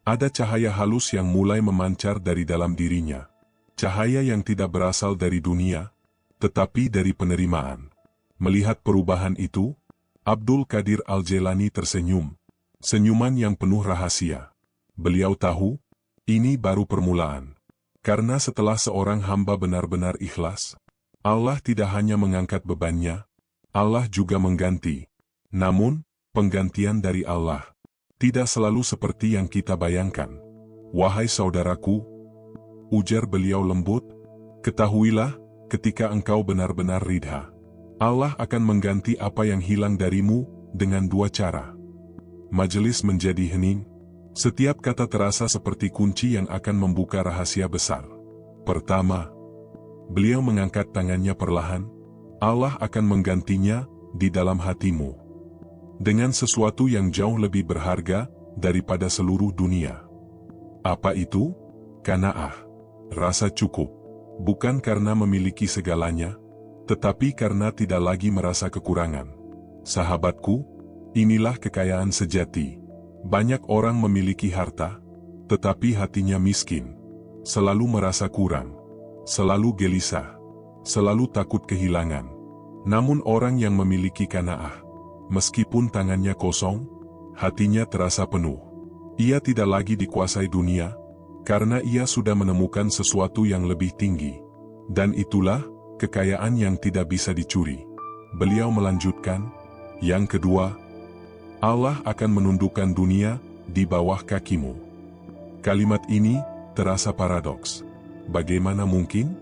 Ada cahaya halus yang mulai memancar dari dalam dirinya. Cahaya yang tidak berasal dari dunia, tetapi dari penerimaan. Melihat perubahan itu, Abdul Qadir Al-Jailani tersenyum. Senyuman yang penuh rahasia. Beliau tahu, ini baru permulaan. Karena setelah seorang hamba benar-benar ikhlas, Allah tidak hanya mengangkat bebannya, Allah juga mengganti. Namun, penggantian dari Allah tidak selalu seperti yang kita bayangkan. Wahai saudaraku, ujar beliau lembut, ketahuilah, ketika engkau benar-benar ridha, Allah akan mengganti apa yang hilang darimu dengan dua cara. Majelis menjadi hening. Setiap kata terasa seperti kunci yang akan membuka rahasia besar. Pertama, beliau mengangkat tangannya perlahan. Allah akan menggantinya di dalam hatimu dengan sesuatu yang jauh lebih berharga daripada seluruh dunia. Apa itu? Qanaah, rasa cukup. Bukan karena memiliki segalanya, tetapi karena tidak lagi merasa kekurangan. Sahabatku, inilah kekayaan sejati. Banyak orang memiliki harta, tetapi hatinya miskin. Selalu merasa kurang, selalu gelisah, selalu takut kehilangan. Namun orang yang memiliki qanaah, meskipun tangannya kosong, hatinya terasa penuh. Ia tidak lagi dikuasai dunia, karena ia sudah menemukan sesuatu yang lebih tinggi. Dan itulah kekayaan yang tidak bisa dicuri. Beliau melanjutkan, yang kedua, Allah akan menundukkan dunia di bawah kakimu. Kalimat ini terasa paradoks. Bagaimana mungkin?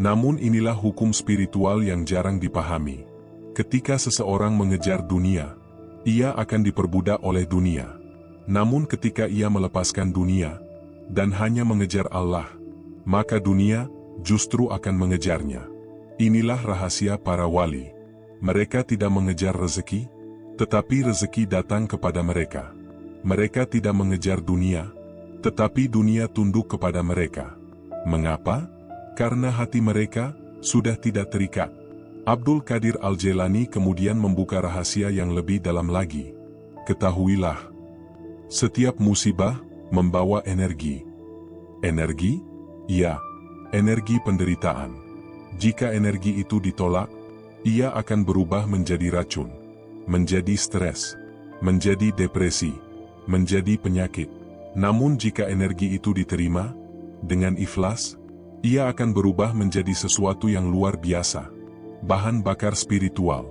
Namun inilah hukum spiritual yang jarang dipahami. Ketika seseorang mengejar dunia, ia akan diperbudak oleh dunia. Namun ketika ia melepaskan dunia dan hanya mengejar Allah, maka dunia justru akan mengejarnya. Inilah rahasia para wali. Mereka tidak mengejar rezeki, tetapi rezeki datang kepada mereka. Mereka tidak mengejar dunia, tetapi dunia tunduk kepada mereka. Mengapa? Karena hati mereka sudah tidak terikat. Abdul Qadir Al-Jailani kemudian membuka rahasia yang lebih dalam lagi. Ketahuilah, setiap musibah membawa energi. Energi? Ya, energi penderitaan. Jika energi itu ditolak, ia akan berubah menjadi racun, menjadi stres, menjadi depresi, menjadi penyakit. Namun jika energi itu diterima, dengan ikhlas, ia akan berubah menjadi sesuatu yang luar biasa. Bahan bakar spiritual.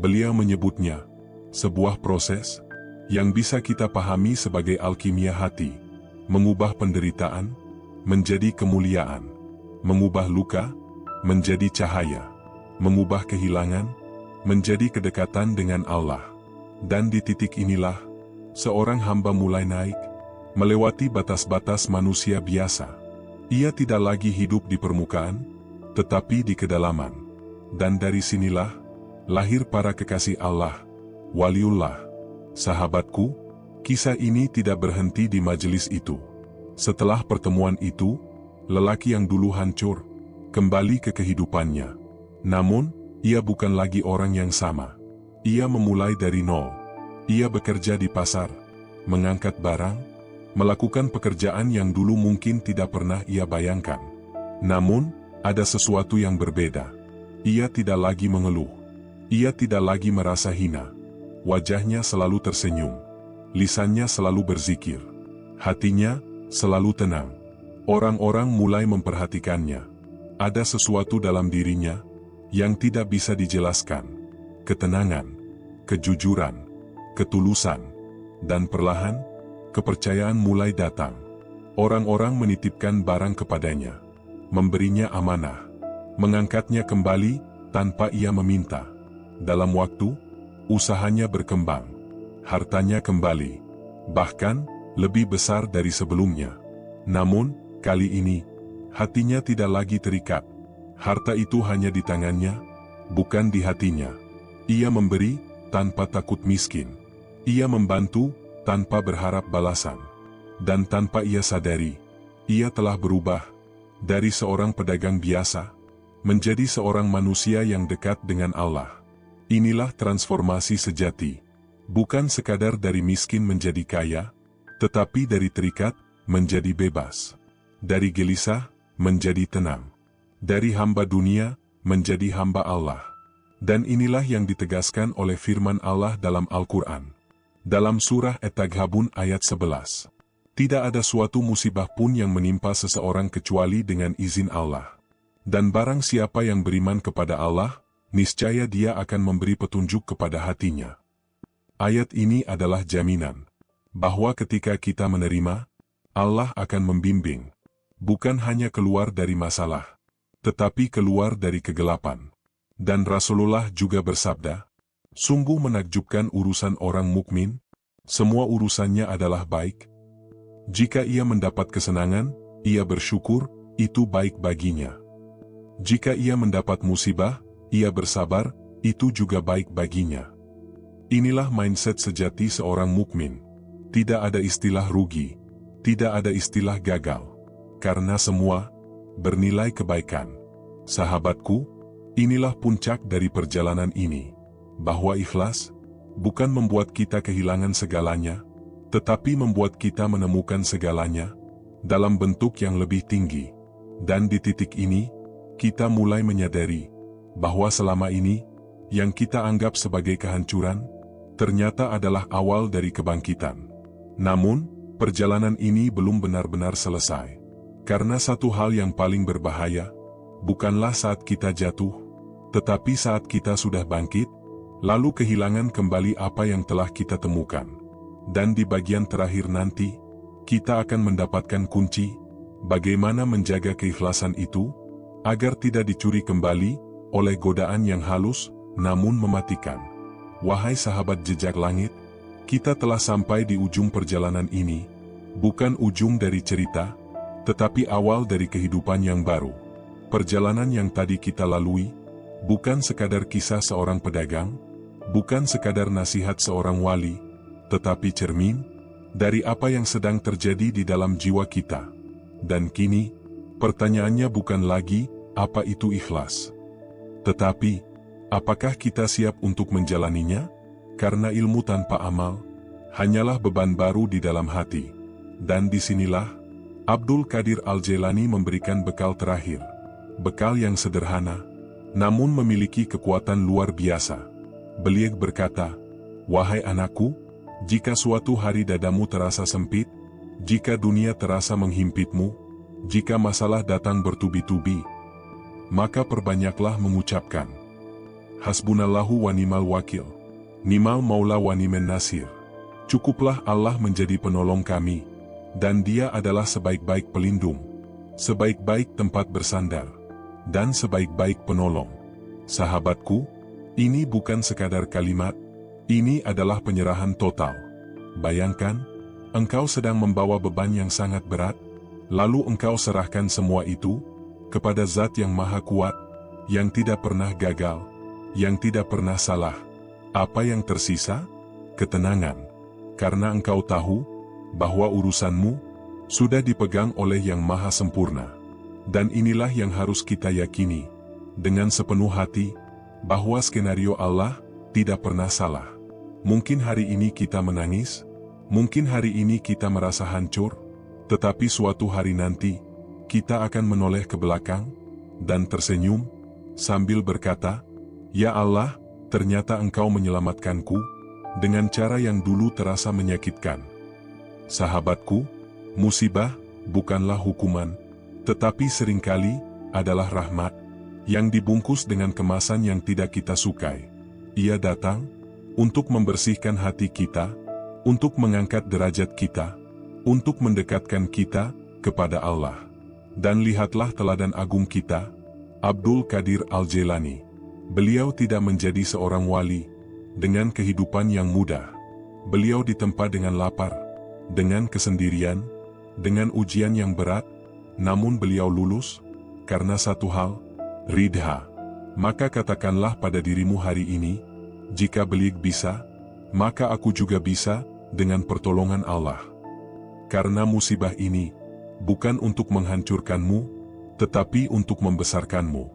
Beliau menyebutnya sebuah proses yang bisa kita pahami sebagai alkimia hati. Mengubah penderitaan menjadi kemuliaan. Mengubah luka menjadi cahaya. Mengubah kehilangan menjadi kedekatan dengan Allah. Dan di titik inilah, seorang hamba mulai naik, melewati batas-batas manusia biasa. Ia tidak lagi hidup di permukaan, tetapi di kedalaman. Dan dari sinilah, lahir para kekasih Allah, waliullah. Sahabatku, kisah ini tidak berhenti di majelis itu. Setelah pertemuan itu, lelaki yang dulu hancur, kembali ke kehidupannya. Namun, ia bukan lagi orang yang sama. Ia memulai dari nol. Ia bekerja di pasar, mengangkat barang, melakukan pekerjaan yang dulu mungkin tidak pernah ia bayangkan. Namun, ada sesuatu yang berbeda. Ia tidak lagi mengeluh. Ia tidak lagi merasa hina. Wajahnya selalu tersenyum. Lisannya selalu berzikir. Hatinya selalu tenang. Orang-orang mulai memperhatikannya. Ada sesuatu dalam dirinya yang tidak bisa dijelaskan. Ketenangan, kejujuran, ketulusan, dan perlahan, kepercayaan mulai datang. Orang-orang menitipkan barang kepadanya, memberinya amanah, mengangkatnya kembali tanpa ia meminta. Dalam waktu, usahanya berkembang, hartanya kembali, bahkan lebih besar dari sebelumnya. Namun, kali ini, hatinya tidak lagi terikat. Harta itu hanya di tangannya, bukan di hatinya. Ia memberi tanpa takut miskin. Ia membantu tanpa berharap balasan. Dan tanpa ia sadari, ia telah berubah dari seorang pedagang biasa menjadi seorang manusia yang dekat dengan Allah. Inilah transformasi sejati. Bukan sekadar dari miskin menjadi kaya, tetapi dari terikat menjadi bebas. Dari gelisah menjadi tenang. Dari hamba dunia menjadi hamba Allah. Dan inilah yang ditegaskan oleh firman Allah dalam Al-Quran. Dalam surah At-Taghabun ayat 11. Tidak ada suatu musibah pun yang menimpa seseorang kecuali dengan izin Allah. Dan barang siapa yang beriman kepada Allah, niscaya dia akan memberi petunjuk kepada hatinya. Ayat ini adalah jaminan bahwa ketika kita menerima, Allah akan membimbing. Bukan hanya keluar dari masalah, tetapi keluar dari kegelapan. Dan Rasulullah juga bersabda, sungguh menakjubkan urusan orang mukmin, semua urusannya adalah baik. Jika ia mendapat kesenangan, ia bersyukur, itu baik baginya. Jika ia mendapat musibah, ia bersabar, itu juga baik baginya. Inilah mindset sejati seorang mukmin. Tidak ada istilah rugi, tidak ada istilah gagal, karena semua bernilai kebaikan. Sahabatku, inilah puncak dari perjalanan ini, bahwa ikhlas bukan membuat kita kehilangan segalanya, tetapi membuat kita menemukan segalanya dalam bentuk yang lebih tinggi. Dan di titik ini, kita mulai menyadari bahwa selama ini yang kita anggap sebagai kehancuran ternyata adalah awal dari kebangkitan. Namun, perjalanan ini belum benar-benar selesai. Karena satu hal yang paling berbahaya bukanlah saat kita jatuh, tetapi saat kita sudah bangkit, lalu kehilangan kembali apa yang telah kita temukan. Dan di bagian terakhir nanti, kita akan mendapatkan kunci bagaimana menjaga keikhlasan itu agar tidak dicuri kembali oleh godaan yang halus namun mematikan. Wahai sahabat jejak langit, kita telah sampai di ujung perjalanan ini, bukan ujung dari cerita, tetapi awal dari kehidupan yang baru. Perjalanan yang tadi kita lalui bukan sekadar kisah seorang pedagang, bukan sekadar nasihat seorang wali, tetapi cermin dari apa yang sedang terjadi di dalam jiwa kita. Dan kini, pertanyaannya bukan lagi apa itu ikhlas, tetapi apakah kita siap untuk menjalaninya? Karena ilmu tanpa amal hanyalah beban baru di dalam hati. Dan disinilah Abdul Qadir Al-Jailani memberikan bekal terakhir, bekal yang sederhana, namun memiliki kekuatan luar biasa. Beliau berkata, wahai anakku, jika suatu hari dadamu terasa sempit, jika dunia terasa menghimpitmu, jika masalah datang bertubi-tubi, maka perbanyaklah mengucapkan, Hasbunallahu wa ni'mal wakil, ni'mal maula wa ni'man nasir. Cukuplah Allah menjadi penolong kami, dan Dia adalah sebaik-baik pelindung, sebaik-baik tempat bersandar, dan sebaik-baik penolong. Sahabatku, ini bukan sekadar kalimat, ini adalah penyerahan total. Bayangkan, engkau sedang membawa beban yang sangat berat, lalu engkau serahkan semua itu kepada Zat yang Maha Kuat, yang tidak pernah gagal, yang tidak pernah salah. Apa yang tersisa? Ketenangan. Karena engkau tahu bahwa urusanmu sudah dipegang oleh Yang Maha Sempurna. Dan inilah yang harus kita yakini dengan sepenuh hati, bahwa skenario Allah tidak pernah salah. Mungkin hari ini kita menangis, mungkin hari ini kita merasa hancur, tetapi suatu hari nanti, kita akan menoleh ke belakang, dan tersenyum, sambil berkata, "Ya Allah, ternyata Engkau menyelamatkanku, dengan cara yang dulu terasa menyakitkan." Sahabatku, musibah bukanlah hukuman, tetapi seringkali adalah rahmat, yang dibungkus dengan kemasan yang tidak kita sukai. Ia datang untuk membersihkan hati kita, untuk mengangkat derajat kita, untuk mendekatkan kita kepada Allah. Dan lihatlah teladan agung kita, Abdul Qadir Al-Jailani. Beliau tidak menjadi seorang wali dengan kehidupan yang mudah. Beliau ditempa dengan lapar, dengan kesendirian, dengan ujian yang berat, namun beliau lulus karena satu hal, ridha. Maka katakanlah pada dirimu hari ini, jika beliau bisa, maka aku juga bisa dengan pertolongan Allah. Karena musibah ini bukan untuk menghancurkanmu, tetapi untuk membesarkanmu.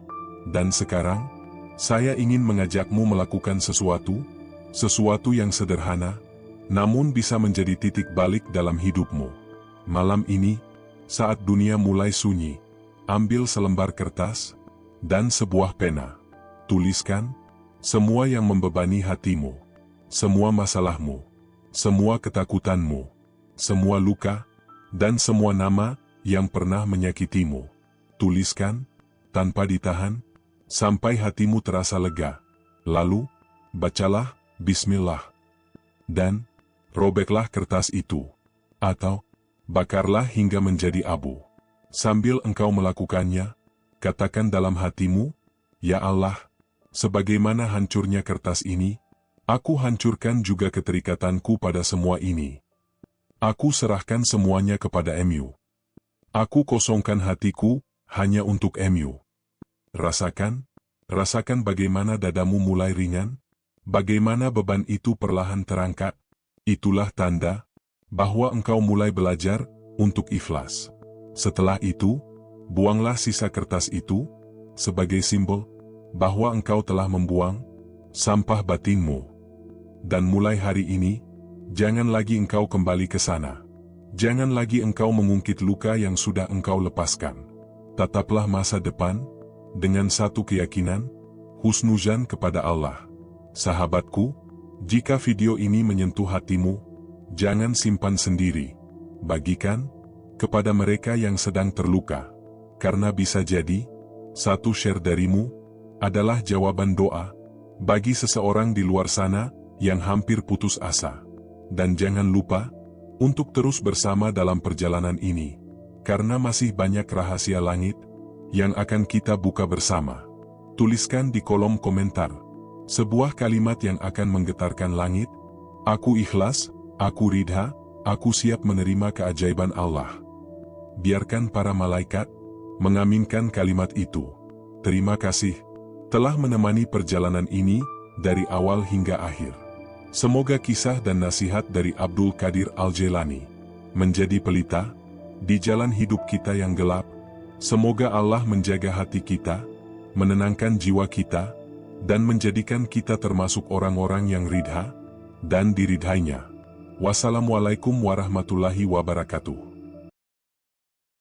Dan sekarang, saya ingin mengajakmu melakukan sesuatu yang sederhana, namun bisa menjadi titik balik dalam hidupmu. Malam ini, saat dunia mulai sunyi, ambil selembar kertas dan sebuah pena. Tuliskan semua yang membebani hatimu, semua masalahmu, semua ketakutanmu, semua luka, dan semua nama yang pernah menyakitimu. Tuliskan, tanpa ditahan, sampai hatimu terasa lega. Lalu, bacalah, Bismillah. Dan, robeklah kertas itu. Atau, bakarlah hingga menjadi abu. Sambil engkau melakukannya, katakan dalam hatimu, "Ya Allah, sebagaimana hancurnya kertas ini, aku hancurkan juga keterikatanku pada semua ini. Aku serahkan semuanya kepada MU. Aku kosongkan hatiku hanya untuk MU." Rasakan bagaimana dadamu mulai ringan, bagaimana beban itu perlahan terangkat. Itulah tanda bahwa engkau mulai belajar untuk ikhlas. Setelah itu, buanglah sisa kertas itu sebagai simbol bahwa engkau telah membuang sampah batinmu. Dan mulai hari ini, jangan lagi engkau kembali ke sana. Jangan lagi engkau mengungkit luka yang sudah engkau lepaskan. Tataplah masa depan dengan satu keyakinan, husnuzan kepada Allah. Sahabatku, jika video ini menyentuh hatimu, jangan simpan sendiri. Bagikan kepada mereka yang sedang terluka. Karena bisa jadi, satu share darimu adalah jawaban doa bagi seseorang di luar sana yang hampir putus asa. Dan jangan lupa untuk terus bersama dalam perjalanan ini, karena masih banyak rahasia langit yang akan kita buka bersama. Tuliskan di kolom komentar sebuah kalimat yang akan menggetarkan langit. Aku ikhlas, aku ridha, aku siap menerima keajaiban Allah. Biarkan para malaikat mengaminkan kalimat itu. Terima kasih telah menemani perjalanan ini dari awal hingga akhir. Semoga kisah dan nasihat dari Abdul Qadir Al-Jailani menjadi pelita di jalan hidup kita yang gelap. Semoga Allah menjaga hati kita, menenangkan jiwa kita, dan menjadikan kita termasuk orang-orang yang ridha dan diridhainya. Wassalamualaikum warahmatullahi wabarakatuh.